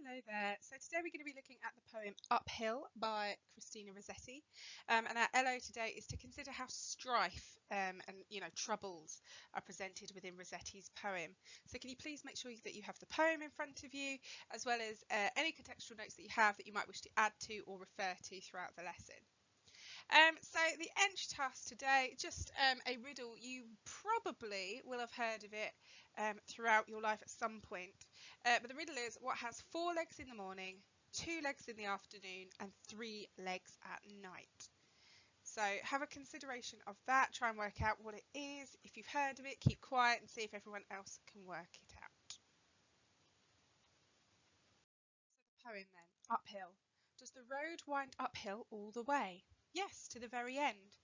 Hello there. So today we're going to be looking at the poem Uphill by Christina Rossetti. And our LO today is to consider how strife and troubles are presented within Rossetti's poem. So can you please make sure that you have the poem in front of you, as well as any contextual notes that you have that you might wish to add to or refer to throughout the lesson. So the entry task today, just a riddle. You probably will have heard of it throughout your life at some point. But the riddle is, what has 4 legs in the morning, 2 legs in the afternoon, and 3 legs at night? So have a consideration of that. Try and work out what it is. If you've heard of it, keep quiet and see if everyone else can work it out. So the poem then, Uphill. Does the road wind uphill all the way? Yes, to the very end.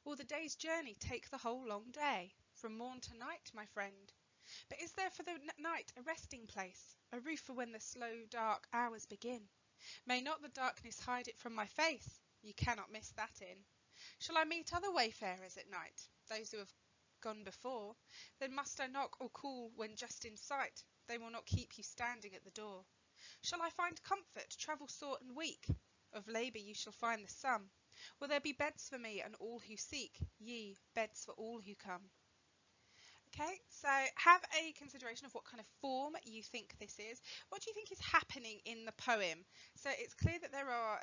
Will the day's journey take the whole long day, from morn to night, my friend? But is there for the night a resting place, a roof for when the slow dark hours begin? May not the darkness hide it from my face? You cannot miss that in. Shall I meet other wayfarers at night, those who have gone before? Then must I knock or call when just in sight? They will not keep you standing at the door. Shall I find comfort, travel sore and weak? Of labour you shall find the sum. Will there be beds for me and all who seek? Ye, beds for all who come. Okay, so have a consideration of what kind of form you think this is. What do you think is happening in the poem? So it's clear that there are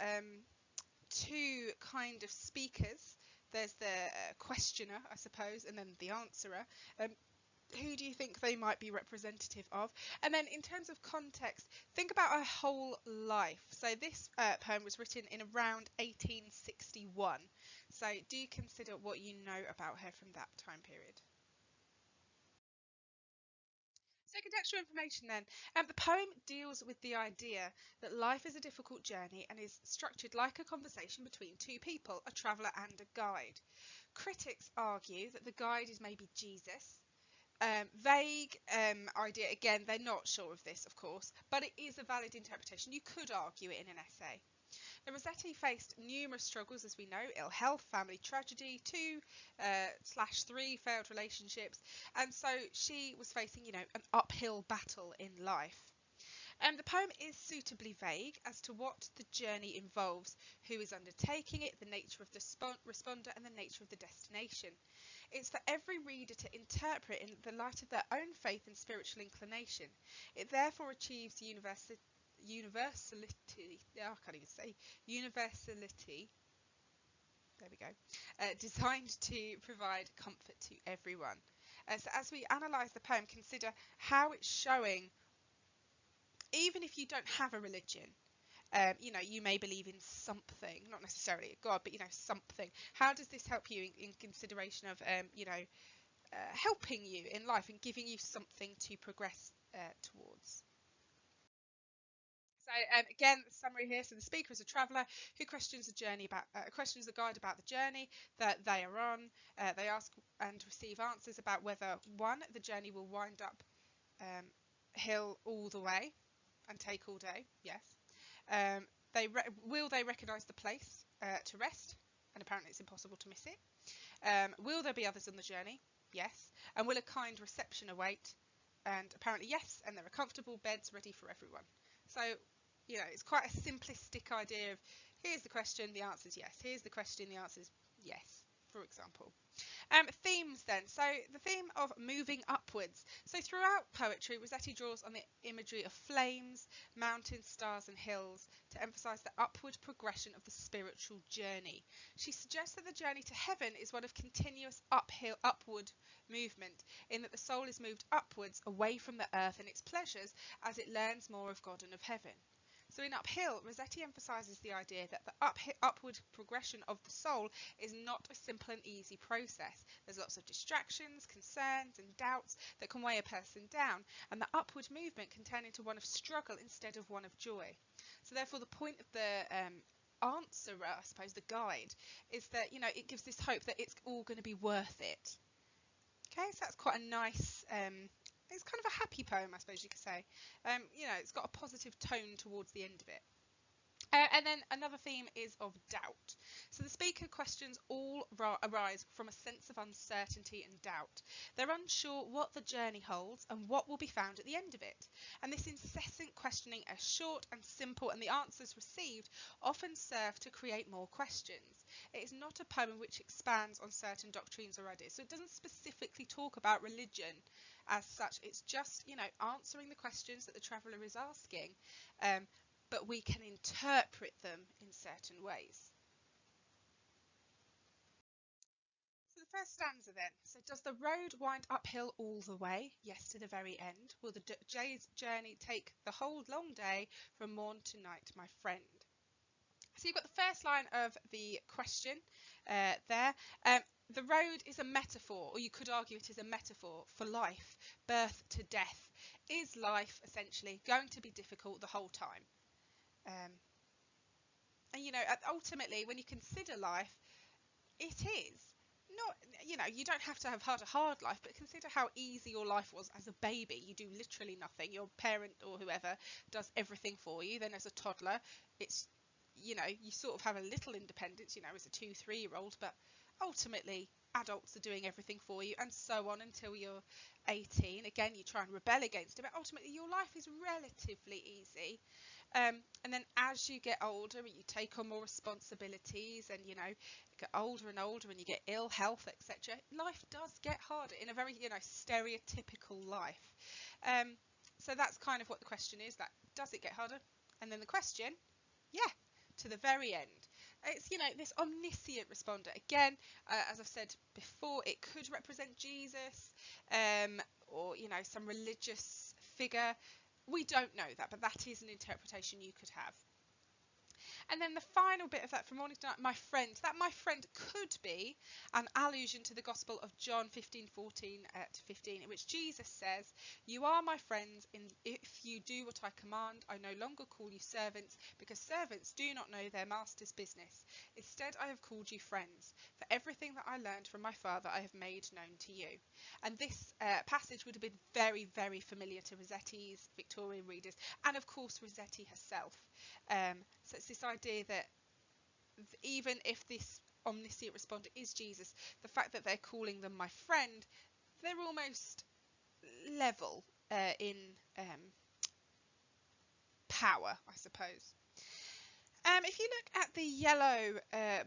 2 kind of speakers. There's the questioner, I suppose, and then the answerer. Who do you think they might be representative of? And then in terms of context, think about her whole life. So this poem was written in around 1861. So do you consider what you know about her from that time period? So contextual information then. The poem deals with the idea that life is a difficult journey and is structured like a conversation between 2 people, a traveller and a guide. Critics argue that the guide is maybe Jesus. Vague idea, again, they're not sure of this, of course, but it is a valid interpretation. You could argue it in an essay. Now, Rossetti faced numerous struggles, as we know: ill health, family tragedy, 2/3 failed relationships, and so she was facing, an uphill battle in life. The poem is suitably vague as to what the journey involves, who is undertaking it, the nature of the responder, and the nature of the destination. It's for every reader to interpret in the light of their own faith and spiritual inclination. It therefore achieves universality. I can't even say universality. There we go. Designed to provide comfort to everyone. So as we analyse the poem, consider how it's showing, even if you don't have a religion, you may believe in something, not necessarily a God, but, something. How does this help you in consideration of, helping you in life and giving you something to progress towards? So again, the summary here. So the speaker is a traveller who questions questions the guide about the journey that they are on. They ask and receive answers about whether, 1, the journey will wind up hill all the way and take all day. Yes. Will they recognise the place to rest? And apparently it's impossible to miss it. Will there be others on the journey? Yes. And will a kind reception await? And apparently yes. And there are comfortable beds ready for everyone. So, it's quite a simplistic idea of, here's the question, the answer is yes. Here's the question, the answer is yes, for example. Themes then. So the theme of moving upwards. So throughout poetry, Rossetti draws on the imagery of flames, mountains, stars and hills to emphasise the upward progression of the spiritual journey. She suggests that the journey to heaven is one of continuous upward movement, in that the soul is moved upwards away from the earth and its pleasures as it learns more of God and of heaven. So in Uphill, Rossetti emphasises the idea that the upward progression of the soul is not a simple and easy process. There's lots of distractions, concerns and doubts that can weigh a person down, and the upward movement can turn into one of struggle instead of one of joy. So therefore the point of the answerer, I suppose, the guide, is that, it gives this hope that it's all going to be worth it. Okay, so that's quite a nice, it's kind of a happy poem, I suppose you could say. It's got a positive tone towards the end of it. And then another theme is of doubt. So the speaker questions all arise from a sense of uncertainty and doubt. They're unsure what the journey holds and what will be found at the end of it. And this incessant questioning are short and simple, and the answers received often serve to create more questions. It is not a poem which expands on certain doctrines or ideas. So it doesn't specifically talk about religion as such. It's just, answering the questions that the traveller is asking. But we can interpret them in certain ways. So the first stanza then. So does the road wind uphill all the way? Yes, to the very end. Will the day's journey take the whole long day from morn to night, my friend? So you've got the first line of the question there. The road is a metaphor, or you could argue it is a metaphor for life, birth to death. Is life essentially going to be difficult the whole time? And ultimately, when you consider life, it is not, you don't have to have had a hard life, but consider how easy your life was as a baby. You do literally nothing. Your parent or whoever does everything for you. Then as a toddler, it's, you sort of have a little independence, as a 2-3-year-old, but ultimately adults are doing everything for you, and so on until you're 18. Again, you try and rebel against it, but ultimately your life is relatively easy. And then as you get older, you take on more responsibilities, and you get older and older, and you get ill health, etc. Life does get harder in a very stereotypical life. So that's kind of what the question is. That does it get harder? And then the question, yeah, to the very end. It's this omniscient responder. Again, as I've said before, it could represent Jesus, or some religious figure. We don't know that, but that is an interpretation you could have. And then the final bit of that from morning to night, my friend. That my friend could be an allusion to the Gospel of John 15:14-15, in which Jesus says, "You are my friends if you do what I command. I no longer call you servants, because servants do not know their master's business. Instead, I have called you friends. For everything that I learned from my Father, I have made known to you." And this passage would have been very, very familiar to Rossetti's Victorian readers, and of course Rossetti herself. So it's this idea that even if this omniscient responder is Jesus, the fact that they're calling them my friend, they're almost level in power, I suppose. If you look at the yellow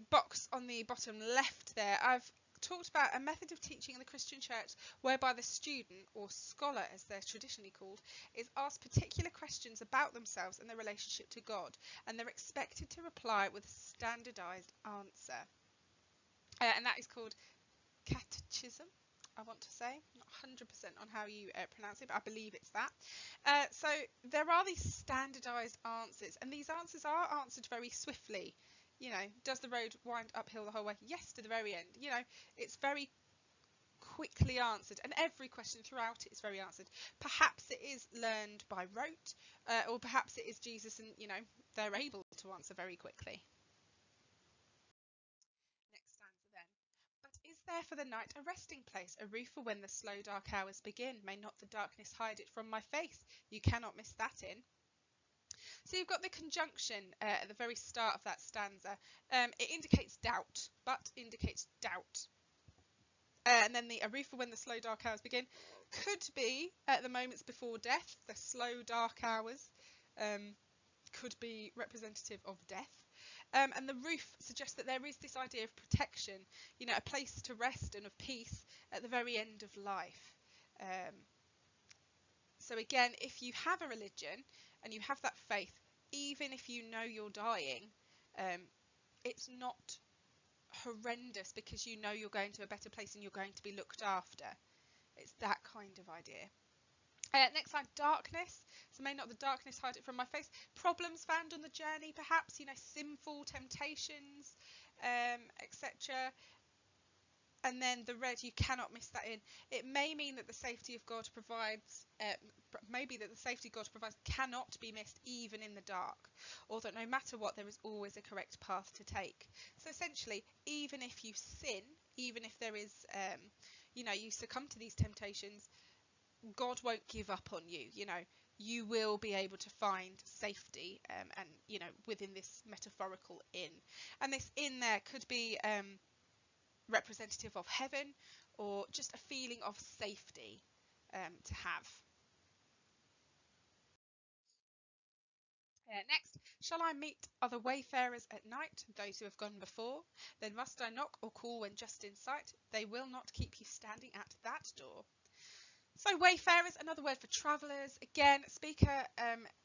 box on the bottom left there, I've talked about a method of teaching in the Christian church whereby the student, or scholar as they're traditionally called, is asked particular questions about themselves and their relationship to God, and they're expected to reply with a standardized answer. And that is called catechism, I want to say. Not 100% on how you pronounce it, but I believe it's that. So there are these standardized answers, and these answers are answered very swiftly. Does the road wind uphill the whole way? Yes, to the very end. It's very quickly answered, and every question throughout it is very answered. Perhaps it is learned by rote, or perhaps it is Jesus, and they're able to answer very quickly. Next stanza then. But is there for the night a resting place, a roof for when the slow dark hours begin? May not the darkness hide it from my face? You cannot miss that in. So you've got the conjunction at the very start of that stanza. It indicates doubt, but indicates doubt. And then a roof for when the slow dark hours begin could be at the moments before death. The slow dark hours could be representative of death. And the roof suggests that there is this idea of protection, a place to rest and of peace at the very end of life. So again, if you have a religion and you have that faith, even if you know you're dying, it's not horrendous because you know you're going to a better place and you're going to be looked after. It's that kind of idea. Next line, darkness. So may not the darkness hide it from my face. Problems found on the journey, perhaps, sinful temptations, etc. And then the red, you cannot miss that in. It may mean that the safety of God provides, maybe that the safety God provides cannot be missed even in the dark, or that no matter what, there is always a correct path to take. So essentially, even if you sin, even if there is, you succumb to these temptations, God won't give up on you. you will be able to find safety, and within this metaphorical inn. And this inn there could be representative of heaven, or just a feeling of safety to have. Next, shall I meet other wayfarers at night, those who have gone before? Then must I knock or call when just in sight? They will not keep you standing at that door. So wayfarers, another word for travellers. Again, speaker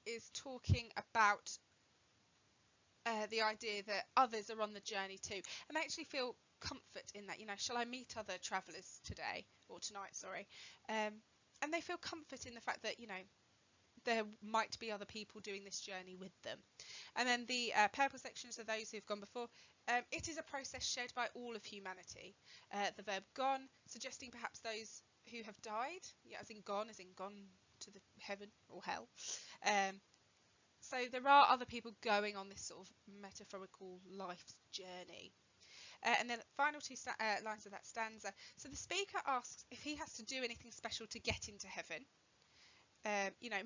is talking about the idea that others are on the journey too, and they actually feel comfort in that. Shall I meet other travellers today or tonight? Sorry, and they feel comfort in the fact that there might be other people doing this journey with them. And then the purple sections are those who have gone before. It is a process shared by all of humanity. The verb gone, suggesting perhaps those who have died, as in gone to the heaven or hell. So there are other people going on this sort of metaphorical life's journey. And then final two lines of that stanza. So the speaker asks if he has to do anything special to get into heaven.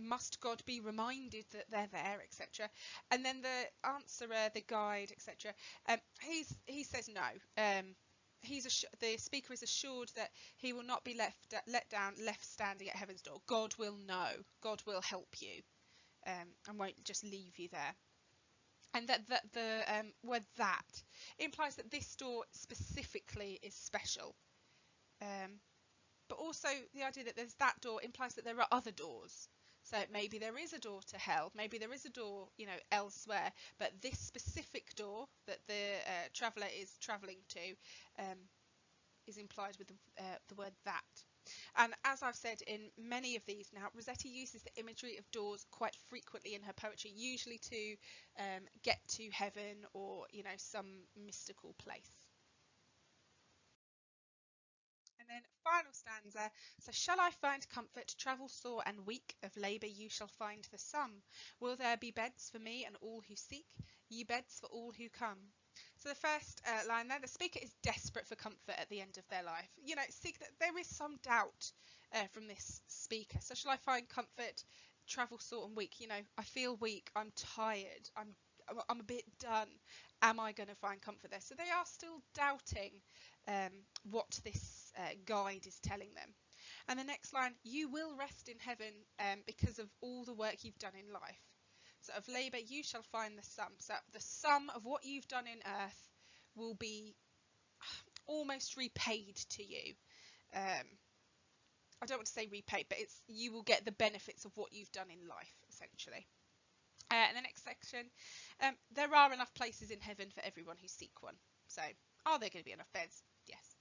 Must God be reminded that they're there, etc. And then the answerer, the guide, etc. He says no. The speaker is assured that he will not be let down, left standing at heaven's door. God will know. God will help you, and won't just leave you there. And that the word "that" implies that this door specifically is special. But also the idea that there's that door implies that there are other doors. So maybe there is a door to hell, maybe there is a door, elsewhere, but this specific door that the traveller is travelling to is implied with the word "that." And as I've said in many of these now, Rossetti uses the imagery of doors quite frequently in her poetry, usually to get to heaven or, some mystical place. And then final stanza. So shall I find comfort, travel sore and weak, of labour you shall find the sum. Will there be beds for me and all who seek, ye beds for all who come? So the first line there, the speaker is desperate for comfort at the end of their life. There is some doubt from this speaker. So shall I find comfort, travel sore and weak? I feel weak, I'm tired, I'm a bit done. Am I going to find comfort there? So they are still doubting what this guide is telling them. And the next line, you will rest in heaven because of all the work you've done in life. So of labour you shall find the sum. So the sum of what you've done in earth will be almost repaid to you. I don't want to say repaid, but you will get the benefits of what you've done in life, essentially. And the next section, there are enough places in heaven for everyone who seek one. So are there going to be enough beds? Yes.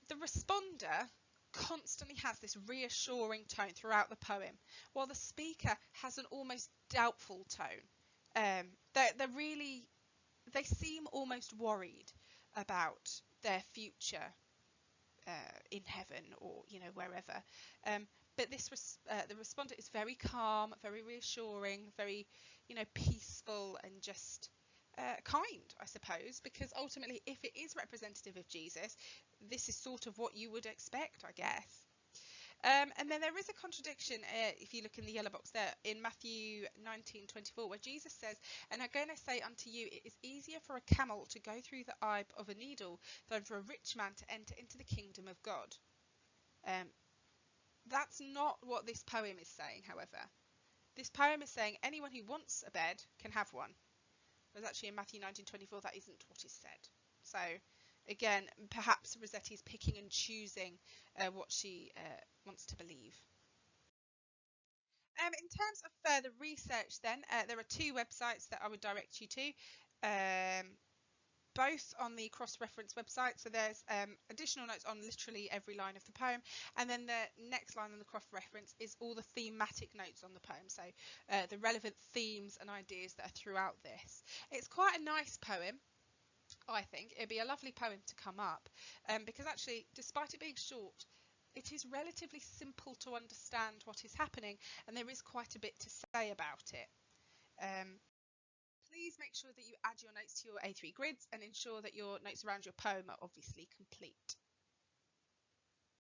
The responder constantly has this reassuring tone throughout the poem, while the speaker has an almost doubtful tone. They seem almost worried about their future in heaven or wherever. But the respondent is very calm, very reassuring, very peaceful, and just kind, I suppose, because ultimately, if it is representative of Jesus, this is sort of what you would expect, I guess. And then there is a contradiction, if you look in the yellow box there, in Matthew 19:24, where Jesus says, and again I say unto you, it is easier for a camel to go through the eye of a needle than for a rich man to enter into the kingdom of God. That's not what this poem is saying, however. This poem is saying anyone who wants a bed can have one. Whereas actually in Matthew 19:24, that isn't what is said. So again, perhaps Rossetti is picking and choosing what she wants to believe. In terms of further research then, there are two websites that I would direct you to, both on the cross-reference website. So there's additional notes on literally every line of the poem, and then the next line on the cross-reference is all the thematic notes on the poem, so the relevant themes and ideas that are throughout this. It's quite a nice poem. I think it'd be a lovely poem to come up, because actually, despite it being short, it is relatively simple to understand what is happening, and there is quite a bit to say about it. Please make sure that you add your notes to your A3 grids and ensure that your notes around your poem are obviously complete.